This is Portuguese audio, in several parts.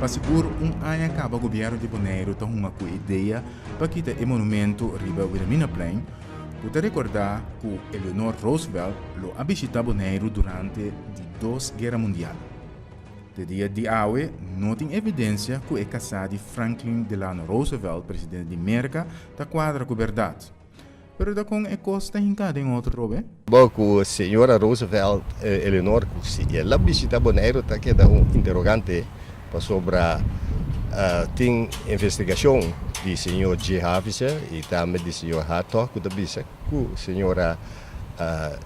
Para seguro, ano acaba o governo de Bonaire tem uma ideia para quitar o monumento riba Wilhelmina Plain, para recordar que Eleanor Roosevelt lo ha visitado Bonaire durante a Duas Guerras Mundiais. De dia de hoje, não tem evidência que é casado de Franklin Delano Roosevelt, presidente de América, da quadra com verdade. Pero da com é costa hincada em outro robe? Bom, com a senhora Roosevelt, Eleanor, se ela visita Bonaire, tá que dá interrogante sobre tem investigação do senhor J. Hafezer e também do senhor Hartog, que disse que a senhora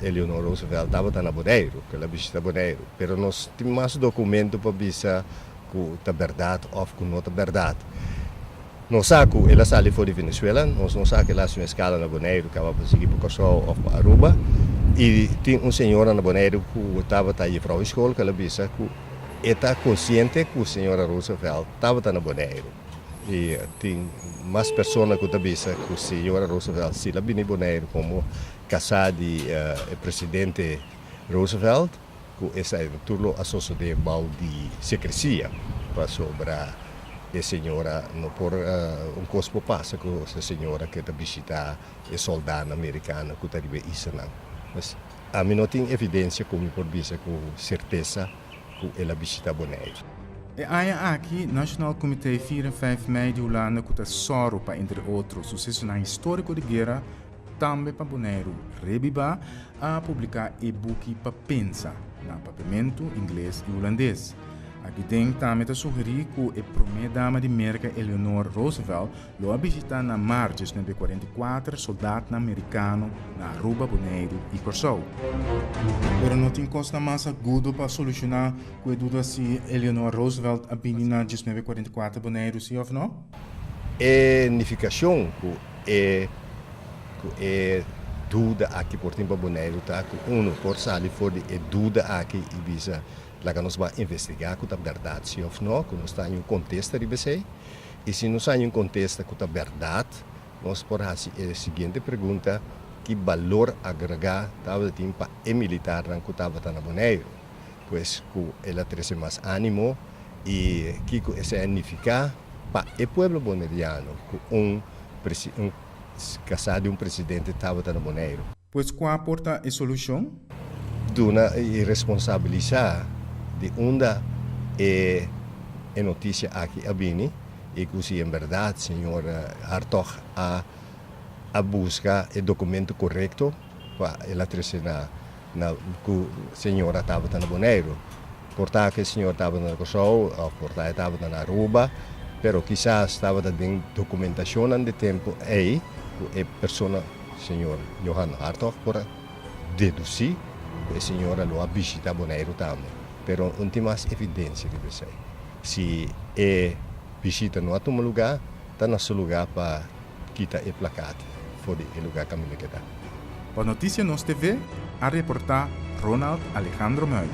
Eleanor Roosevelt estava na Bonaire, que ela visita Bonaire. Pero nós temos mais documentos para dizer que é verdade ou que não é verdade. Nós sabemos que ela sai fora de Venezuela, nós não sabemos que ela tem uma escala na Bonaire, que vai seguir para Kosovo ou para Aruba. E tem senhora na Bonaire que estava aí para a escola, que ela disse que está consciente que a senhora Roosevelt estava na Bonaire. E tem mais pessoas que dizem que a senhora Roosevelt se ela vem Bonaire como casada do presidente Roosevelt, que essa é tudo associado de secrecia sobre a senhora, não por cospo passa com a senhora que está visitando a soldado americano que está em Israel. Mas a mim não tem evidência como por dizer com certeza que ela visita Bonaire. E há aqui National Committee 4 e 5 Mei de Holanda que está soro para, entre outros, sucesso histórico de guerra, também para Bonaire rebiba a publicar e-book para pensa, na papamento inglês e holandês. Aqui tem também a sugerir que a primeira dama de América, Eleanor Roosevelt, lo ha visitado na março de 1944, soldado americano na Aruba, Bonaire e Kosovo. Pero não tem coisa mais aguda para solucionar com a dúvida se Eleanor Roosevelt ha vindo na 1944 Bonaire, sim ou não? A unificação que é dúvida aqui por tempo Bonaire, tá? Por sair fora é dúvida aqui e visa lá que nós vamos investigar que é verdade, se ou não, que nós estamos em um contexto de BC. E se nós estamos em um contexto que é verdade, nós podemos fazer a seguinte pergunta: que valor agregado estava tendo para o militar que estava na Bonaire? Pois que ela trouxe mais ânimo e que essa significa para o povo bonaeriano que casado de presidente estava na Bonaire. Pois qual aporta a solução? Duna e responsabilizar de onda é notícia aqui a Bini e que se em verdade senhor Hartog a buscar o documento correto para ela trazer na que a senhora estava na Bonaire. Portar que a senhora estava na Kosovo, ou portar estava na Aruba, pero quizás estava dando documentação de tempo aí que a pessoa senhor Johan Hartog para deduzir a senhora lo ha visitado Bonaire também. Pero não tem mais evidência de você. Se é visita no outro lugar, está no seu lugar para quitar o placate, fora do lugar que ele quer. Para Notícia Nos TV, a reportar Ronald Alejandro Meuy.